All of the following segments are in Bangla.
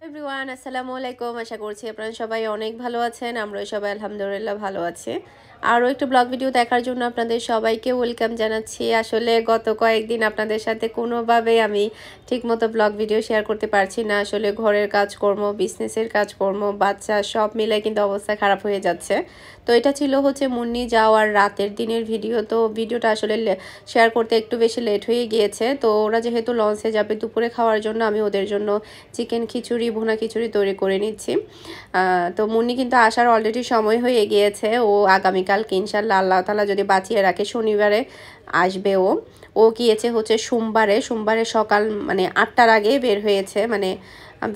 এভরিওয়ান আসসালামু আলাইকুম। আশা করছি আপনারা সবাই অনেক ভালো আছেন। আমরাও সবাই আলহামদুলিল্লাহ ভালো আছি। আরও একটু ব্লগ ভিডিও দেখার জন্য আপনাদের সবাইকে ওয়েলকাম জানাচ্ছি। আসলে গত কয়েকদিন আপনাদের সাথে কোনোভাবেই আমি ঠিকমতো ব্লগ ভিডিও শেয়ার করতে পারছি না। আসলে ঘরের কাজকর্ম, বিজনেসের কাজকর্ম, বাচ্চা সব মিলে কিন্তু অবস্থা খারাপ হয়ে যাচ্ছে। তো এটা ছিল হচ্ছে মুন্নি যাওয়ার রাতের দিনের ভিডিও। তো ভিডিওটা আসলে শেয়ার করতে একটু বেশি লেট হয়ে গিয়েছে। তো ওরা যেহেতু লঞ্চে যাবে দুপুরে খাওয়ার জন্য আমি ওদের জন্য চিকেন খিচুড়ি, ভুনা খিচুড়ি তৈরি করে নিচ্ছি। তো মুন্নি কিন্তু আসার অলরেডি সময় হয়ে গিয়েছে। ও আগামীকালকে ইনশাল্লাহ আল্লাহ তাআলা যদি বাঁচিয়ে রাখে শনিবারে আসবে। ও গিয়েছে হচ্ছে সোমবারে সকাল মানে 8টার আগে বের হয়েছে। মানে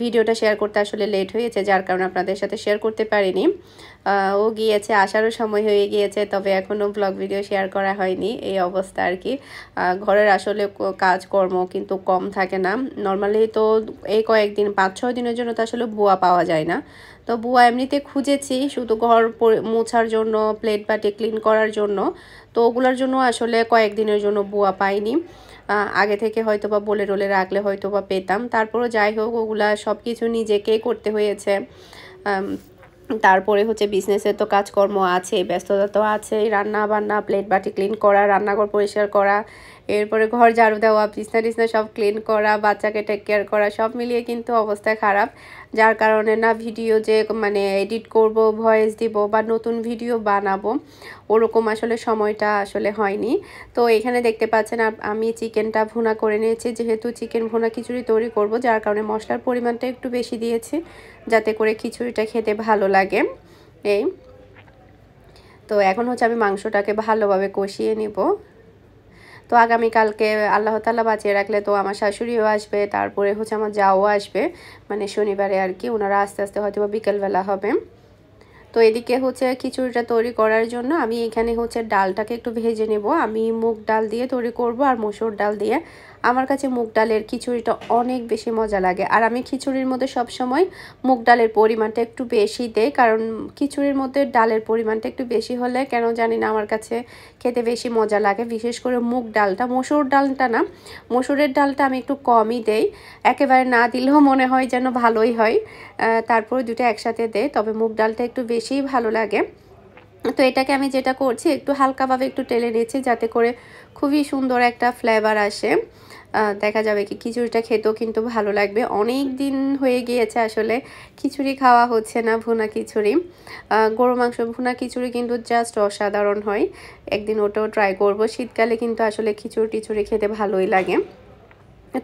ভিডিওটা শেয়ার করতে আসলে লেট হয়েছে, যার কারণে আপনাদের সাথে শেয়ার করতে পারিনি। ও গিয়েছে, আসারও সময় হয়ে গিয়েছে, তবে এখনও ব্লগ ভিডিও শেয়ার করা হয়নি। এই অবস্থা আর কি। ঘরের আসলে কাজকর্ম কিন্তু কম থাকে না। নর্মালি তো এই কয়েকদিন 5-6 দিনের জন্য তো আসলে বুয়া পাওয়া যায় না। তো বুয়া এমনিতে খুঁজেছি শুধু ঘর মোছার জন্য, প্লেট বাটি ক্লিন করার জন্য। তো ওগুলোর জন্য আসলে কয়েকদিনের জন্য বুয়া পাইনি। আগে থেকে হয়তো বা বলে টলে রাখলে হয়তো বা পেতাম। তারপরও যাই হোক, ওগুলা সব কিছু নিজেকেই করতে হয়েছে। তারপরে হচ্ছে বিজনেসের তো কাজকর্ম আছে, ব্যস্ততা তো আছেই, রান্না বান্না, প্লেট বাটি ক্লিন করা, রান্নাঘর পরিষ্কার করা, এরপরে ঘর ঝাড়ু দেওয়া, বিছনা টিছনা সব ক্লিন করা, বাচ্চাকে টেক কেয়ার করা, সব মিলিয়ে কিন্তু অবস্থা খারাপ। যার কারণে না ভিডিও যে মানে এডিট করব, ভয়েস দিব বা নতুন ভিডিও বানাবো, ওরকম আসলে সময়টা আসলে হয়নি। তো এখানে দেখতে পাচ্ছেন আমি চিকেনটা ভুনা করে নিয়েছি। যেহেতু চিকেন ভুনা খিচুড়ি তৈরি করব, যার কারণে মশলার পরিমাণটা একটু বেশি দিয়েছি, যাতে করে খিচুড়িটা খেতে ভালো লাগে। এই তো এখন হচ্ছে আমি মাংসটাকে ভালোভাবে কষিয়ে নিব। তো আগামীকালকে আল্লাহ তাআলা বাঁচিয়ে রাখলে তো আমার শাশুড়িও আসবে, তারপরে হচ্ছে আমার জাও আসবে, মানে শনিবারে আর কি। ওনারা আস্তে আস্তে হয়তো বিকেলবেলা হবে। তো এদিকে হচ্ছে খিচুড়িটা তৈরি করার জন্য আমি এখানে হচ্ছে ডালটাকে একটু ভেজে নেব। আমি মুগ ডাল দিয়ে তৈরি করব আর মসুর ডাল দিয়ে। আমার কাছে মুগ ডালের খিচুড়িটা অনেক বেশি মজা লাগে। আর আমি খিচুড়ির মধ্যে সবসময় মুগ ডালের পরিমাণটা একটু বেশি দেই, কারণ খিচুড়ির মধ্যে ডালের পরিমাণটা একটু বেশি হলে কেন জানি না আমার কাছে খেতে বেশি মজা লাগে। বিশেষ করে মুগ ডালটা, মসুর ডালটা না, মসুরের ডালটা আমি একটু কমই দেই। একেবারে না দিলেও মনে হয় যেন ভালোই হয়। তারপরে দুটো একসাথে দেই, তবে মুগ ডালটা একটু বেশিই ভালো লাগে। তো এটাকে আমি যেটা করছি, একটু হালকাভাবে একটু টেলে নিচ্ছি, যাতে করে খুবই সুন্দর একটা ফ্লেভার আসে। দেখা যাবে কি খিচুড়িটা খেতেও কিন্তু ভালো লাগবে। অনেক দিন হয়ে গিয়েছে আসলে খিচুড়ি খাওয়া হচ্ছে না, ভুনা খিচুড়ি। গরু মাংস ভুনা খিচুড়ি কিন্তু জাস্ট অসাধারণ হয়। একদিন ওটাও ট্রাই করব। শীতকালে কিন্তু আসলে খিচুড়ি টিচুড়ি খেতে ভালোই লাগে।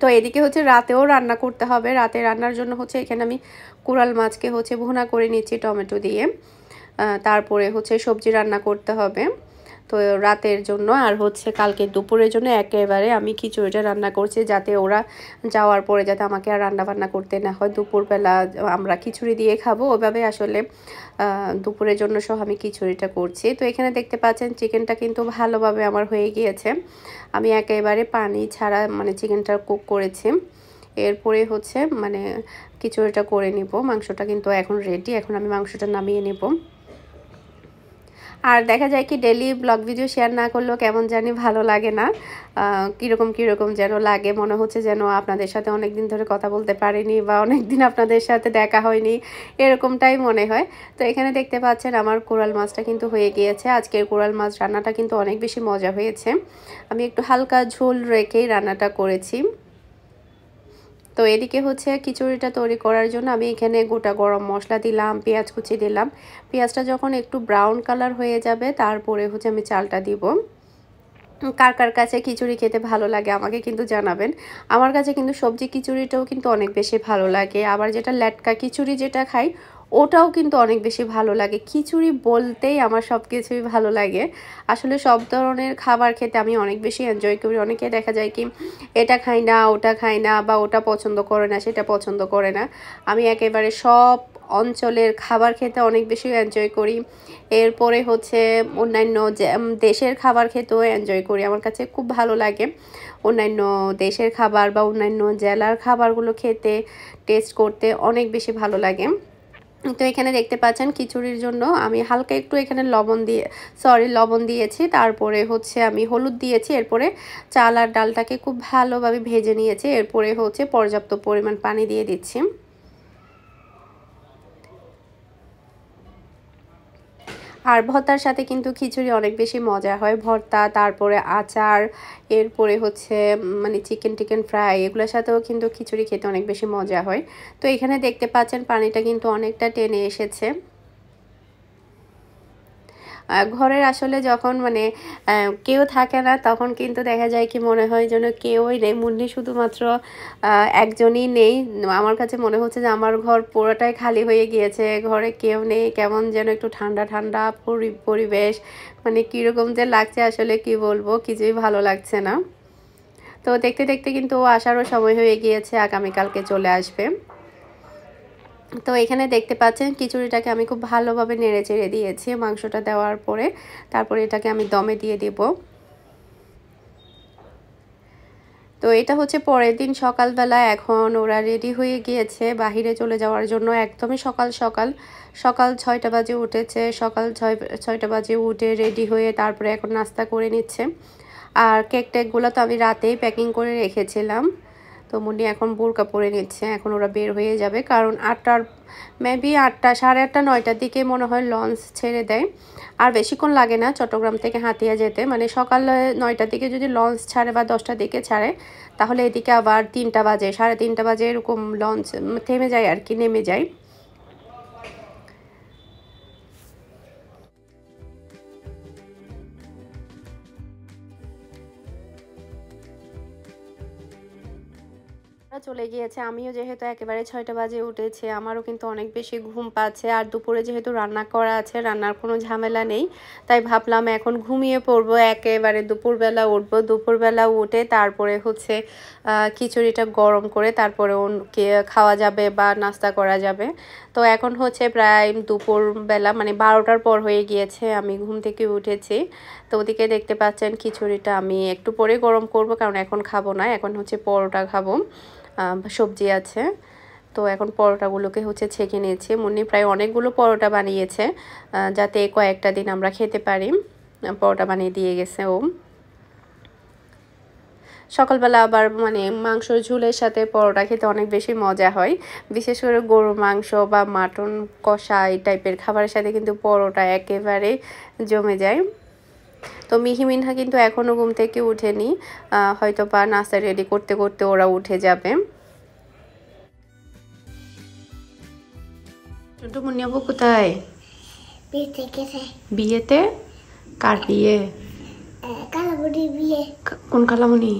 তো এদিকে হচ্ছে রাতেও রান্না করতে হবে। রাতে রান্নার জন্য হচ্ছে এখানে আমি কোরাল মাছকে হচ্ছে ভুনা করে নিচ্ছি টমেটো দিয়ে। তারপরে হচ্ছে সবজি রান্না করতে হবে তো রাতের জন্য। আর হচ্ছে কালকে দুপুরের জন্য একেবারে আমি খিচুড়িটা রান্না করছি, যাতে ওরা যাওয়ার পরে যাতে আমাকে আর রান্না বান্না করতে না হয়। দুপুরবেলা আমরা খিচুড়ি দিয়ে খাবো, ওইভাবে আসলে দুপুরের জন্য সহ আমি খিচুড়িটা করছি। তো এখানে দেখতে পাচ্ছেন চিকেনটা কিন্তু ভালোভাবে আমার হয়ে গিয়েছে। আমি একেবারে পানি ছাড়া মানে চিকেনটা কুক করেছি। এরপরে হচ্ছে মানে খিচুড়িটা করে নিব। মাংসটা কিন্তু এখন রেডি, এখন আমি মাংসটা নামিয়ে নেব। আর দেখা যায় কি ডেলি ব্লগ ভিডিও শেয়ার না করলেও কেমন জানি ভালো লাগে না। কীরকম যেন লাগে, মনে হচ্ছে যেন আপনাদের সাথে অনেক দিন ধরে কথা বলতে পারিনি বা অনেক দিন আপনাদের সাথে দেখা হয়নি, এরকমটাই মনে হয়। তো এখানে দেখতে পাচ্ছেন আমার কোরাল মাছটা কিন্তু হয়ে গিয়েছে। আজকের কোরাল মাছ রান্নাটা কিন্তু অনেক বেশি মজা হয়েছে। আমি একটু হালকা ঝোল রেখেই রান্নাটা করেছি। তো এদিকে হচ্ছে খিচুড়িটা তৈরি করার জন্য আমি এখানে গোটা গরম মশলা দিলাম, পেঁয়াজ কুচি দিলাম। পেঁয়াজটা যখন একটু ব্রাউন কালার হয়ে যাবে, তারপরে হচ্ছে আমি চালটা দিব। কার কার কাছে খিচুড়ি খেতে ভালো লাগে আমাকে কিন্তু জানাবেন। আমার কাছে কিন্তু সবজি খিচুড়িটাও কিন্তু অনেক বেশি ভালো লাগে। আবার যেটা লেটকা খিচুড়ি যেটা খাই, ওটাও কিন্তু অনেক বেশি ভালো লাগে। খিচুড়ি বলতেই আমার সব কিছুই ভালো লাগে। আসলে সব ধরনের খাবার খেতে আমি অনেক বেশি এনজয় করি। অনেকে দেখা যায় কি এটা খাই না, ওটা খাই না, বা ওটা পছন্দ করে না, সেটা পছন্দ করে না। আমি একেবারে সব অঞ্চলের খাবার খেতে অনেক বেশি এনজয় করি। এরপরে হচ্ছে অন্যান্য দেশের খাবার খেতেও এনজয় করি। আমার কাছে খুব ভালো লাগে অন্যান্য দেশের খাবার বা অন্যান্য জেলার খাবারগুলো খেতে, টেস্ট করতে অনেক বেশি ভালো লাগে। তো এখানে দেখতে পাচ্ছেন খিচুড়ির জন্য আমি হালকা একটু এখানে লবণ দিয়েছি, তারপরে হচ্ছে আমি হলুদ দিয়েছি। এরপরে চাল আর ডালটাকে খুব ভালোভাবে ভেজে নিয়েছি। এরপরে হচ্ছে পর্যাপ্ত পরিমাণ পানি দিয়ে দিচ্ছি। আর ভর্তার সাথে কিন্তু খিচুড়ি অনেক বেশি মজা হয়। ভর্তা, তারপরে আচার, এরপরে হচ্ছে মানে চিকেন ফ্রাই, এগুলোর সাথেও কিন্তু খিচুড়ি খেতে অনেক বেশি মজা হয়। তো এখানে দেখতে পাচ্ছেন পানিটা কিন্তু অনেকটা টেনে এসেছে। ঘরের আসলে যখন মানে কেউ থাকে না তখন কিন্তু দেখা যায় কি মনে হয় যেন কেউই নেই, মুন্নি শুধুমাত্র একজনই নেই। আমার কাছে মনে হচ্ছে যে আমার ঘর পুরোটাই খালি হয়ে গিয়েছে, ঘরে কেউ নেই, কেমন যেন একটু ঠান্ডা ঠান্ডা পরিবেশ, মানে কীরকম যে লাগছে আসলে কি বলবো, কিছুই ভালো লাগছে না। তো দেখতে দেখতে কিন্তু ও আসারও সময় হয়ে গিয়েছে, আগামীকালকে চলে আসবে। তো এখানে দেখতে পাচ্ছেন খিচুড়িটাকে আমি খুব ভালোভাবে নেড়ে চেড়ে দিয়েছি মাংসটা দেওয়ার পরে। তারপরে এটাকে আমি দমে দিয়ে দেব। তো এটা হচ্ছে পরের দিন সকালবেলা। এখন ওরা রেডি হয়ে গিয়েছে বাহিরে চলে যাওয়ার জন্য, একদমই সকাল 6টা বাজে উঠেছে। সকাল 6টা বাজে উঠে রেডি হয়ে তারপরে এখন নাস্তা করে নিচ্ছে। আর কেকগুলো তো আমি রাতেই প্যাকিং করে রেখেছিলাম। তো মুন্নি এখন বোরকা পরে নিচ্ছে, এখন ওরা বের হয়ে যাবে, কারণ 8টার মেবি 8টা, সাড়ে 8টা 9টার দিকে মনে হয় লঞ্চ ছেড়ে দেয়। আর বেশিক্ষণ লাগে না চট্টগ্রাম থেকে হাতিয়া যেতে, মানে সকাল 9টার দিকে যদি লঞ্চ ছাড়ে বা 10টার দিকে ছাড়ে, তাহলে এদিকে আবার 3টা বাজে, সাড়ে 3টা বাজে এরকম লঞ্চ থেমে যায় আর কি, নেমে যায়। চলে গিয়েছে। আমিও যেহেতু একেবারে 6টা বাজে উঠেছি, আমারও কিন্তু অনেক বেশি ঘুম পাচ্ছে। আর দুপুরে যেহেতু রান্না করা আছে, রান্নার কোনো ঝামেলা নেই, তাই ভাবলাম এখন ঘুমিয়ে পড়বো, একেবারে দুপুরবেলা উঠবো। দুপুরবেলা উঠে তারপরে হচ্ছে খিচুড়িটা গরম করে তারপরে খাওয়া যাবে বা নাস্তা করা যাবে। তো এখন হচ্ছে প্রায় দুপুরবেলা, মানে 12টার পর হয়ে গিয়েছে, আমি ঘুম থেকে উঠেছি। তো ওদিকে দেখতে পাচ্ছেন খিচুড়িটা আমি একটু পরে গরম করব, কারণ এখন খাবো না, এখন হচ্ছে পরোটা খাবো, সবজি আছে। তো এখন পরোটাগুলোকে হচ্ছে ছেঁকে নিয়েছি। মুন্নি প্রায় অনেকগুলো পরোটা বানিয়েছে, যাতে কয়েকটা দিন আমরা খেতে পারি। পরোটা বানিয়ে দিয়ে গেছে ও। সকালবেলা আবার মানে মাংসর ঝোলের সাথে পরোটা খেতে অনেক বেশি মজা হয়, বিশেষ করে গরুর মাংস বা মাটন কষা এই টাইপের খাবারের সাথে কিন্তু পরোটা একেবারে জমে যায়। তো মিহিমিনহা কিন্তু এখনও ঘুম থেকে উঠেনি, হয়তো বা নাস্তা রেডি করতে করতে ওরা উঠে যাবে। ছোট মুন্নিয়াবু কোথায়? বিয়েতে? কার বিয়ে? কালামুনির বিয়ে। কোন কালামুনি?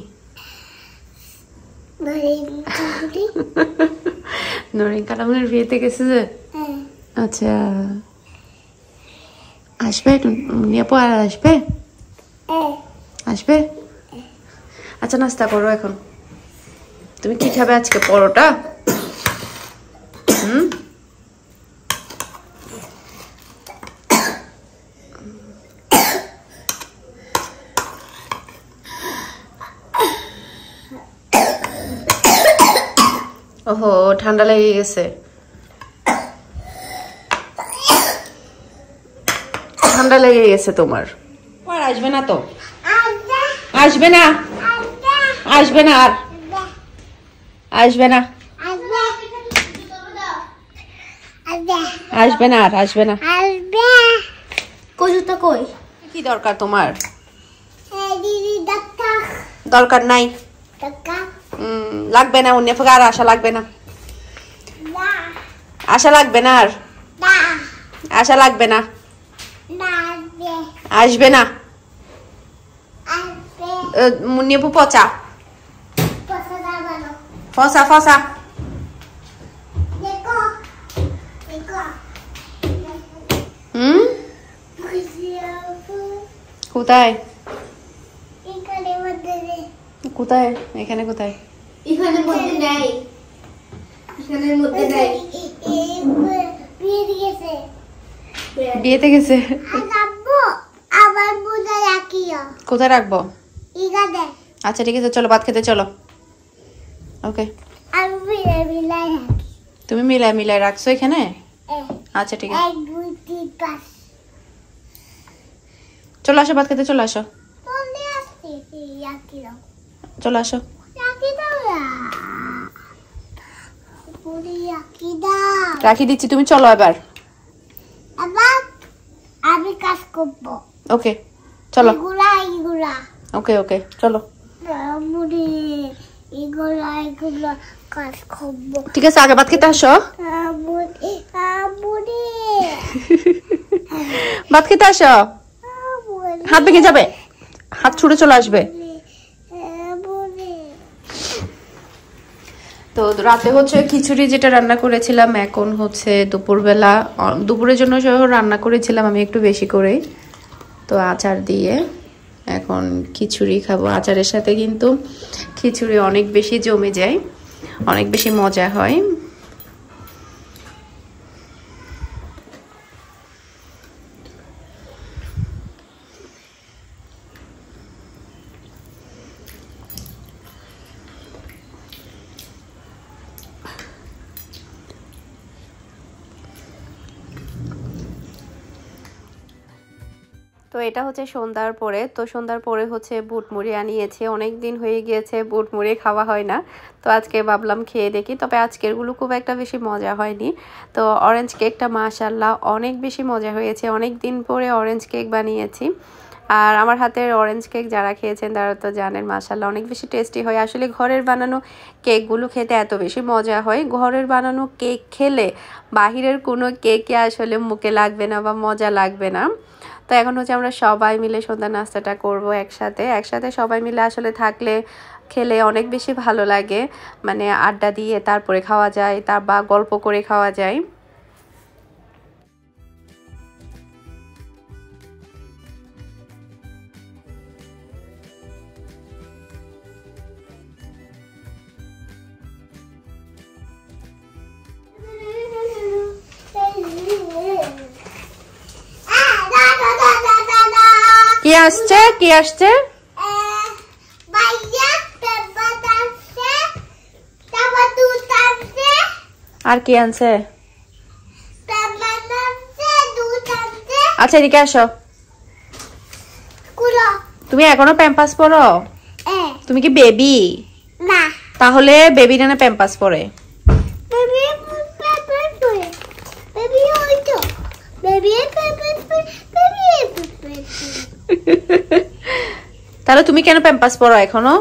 নরিন কালামুনির বিয়েতে গেছে যে? আচ্ছা, আসবে মুন্নিয়াবু? আর আসবে? আসবে। আচ্ছা, নাস্তা করো এখন। তুমি কি খাবে আজকে? পরোটা? ওহো, ঠান্ডা লেগে গেছে। ঠান্ডা লেগে গেছে তোমার। আর আসবে না তো? আসবে না, আসবে না, আর আসবে না, আসবে না, আর আসবে না। কই? কি দরকার তোমার? দরকার নাই, লাগবে না। অন্য আর আশা লাগবে না, আশা লাগবে না, আর আশা লাগবে না, আসবে না। মুন্নিয়াবু পচা, ফসা ফসা। কোথায়? কোথায়? এখানে কোথায়? এখানের মধ্যে নাই, এখানের মধ্যে নাই। বিয়েতে গেছে। কোথায় রাখবো? আচ্ছা ঠিক আছে, চলো ভাত খেতে চলো। ওকে, তুমি মিলাই রাখছো এখানে? আচ্ছা ঠিক আছে, চলো আসো ভাত খেতে, চলো আসো, চলো আসো। রাখি দিচ্ছি, তুমি চলো এবার। ওকে চলো এগুলা ওকে ওকে চলো মুড়ি এগুলা কাজ খাবো ঠিক আছে আগে ভাত খেতে আসো মুড়ি ভাত খেতে আসো হাত ভেঙে যাবে হাত ছুড়ে চলে আসবে তো রাতে হচ্ছে খিচুড়ি যেটা রান্না করেছিলাম এখন হচ্ছে দুপুরবেলা দুপুরের জন্য রান্না করেছিলাম আমি একটু বেশি করে তো আচার দিয়ে এখন খিচুড়ি খাবো আচারের সাথে কিন্তু খিচুড়ি অনেক বেশি জমে যায় অনেক বেশি মজা হয় তো এটা হচ্ছে সন্ধ্যার পরে তো সন্ধ্যার পরে হচ্ছে বুট মুড়ি আনিয়েছে অনেক দিন হয়ে গিয়েছে বুট মুড়ি খাওয়া হয় না তো আজকে ভাবলাম খেয়ে দেখি তবে আজকেরগুলো খুব একটা বেশি মজা হয়নি তো অরেঞ্জ কেকটা মাশাআল্লাহ অনেক বেশি মজা হয়েছে অনেক দিন পরে অরেঞ্জ কেক বানিয়েছি আর আমার হাতের অরেঞ্জ কেক যারা খেয়েছেন তারা তো জানেন মাশাআল্লাহ অনেক বেশি টেস্টি হয় আসলে ঘরের বানানো কেকগুলো খেতে এত বেশি মজা হয় ঘরের বানানো কেক খেলে বাহিরের কোনো কেকে আসলে মুখে লাগবে না বা মজা লাগবে না তো এখন হচ্ছে আমরা সবাই মিলে সন্ধ্যা নাস্তাটা করব একসাথে সবাই মিলে আসলে থাকলে খেলে অনেক বেশি ভালো লাগে মানে আড্ডা দিয়ে তারপরে খাওয়া যায় বা গল্প করে খাওয়া যায় কি আসছে আর কি আনছে আচ্ছা এদিকে আসো তুমি এখনো প্যাম্পাস পরো তুমি কি বেবি না তাহলে বেবি না প্যাম্পাস পরে তাহলে তুমি কেন প্যাম্পাস পরো এখনো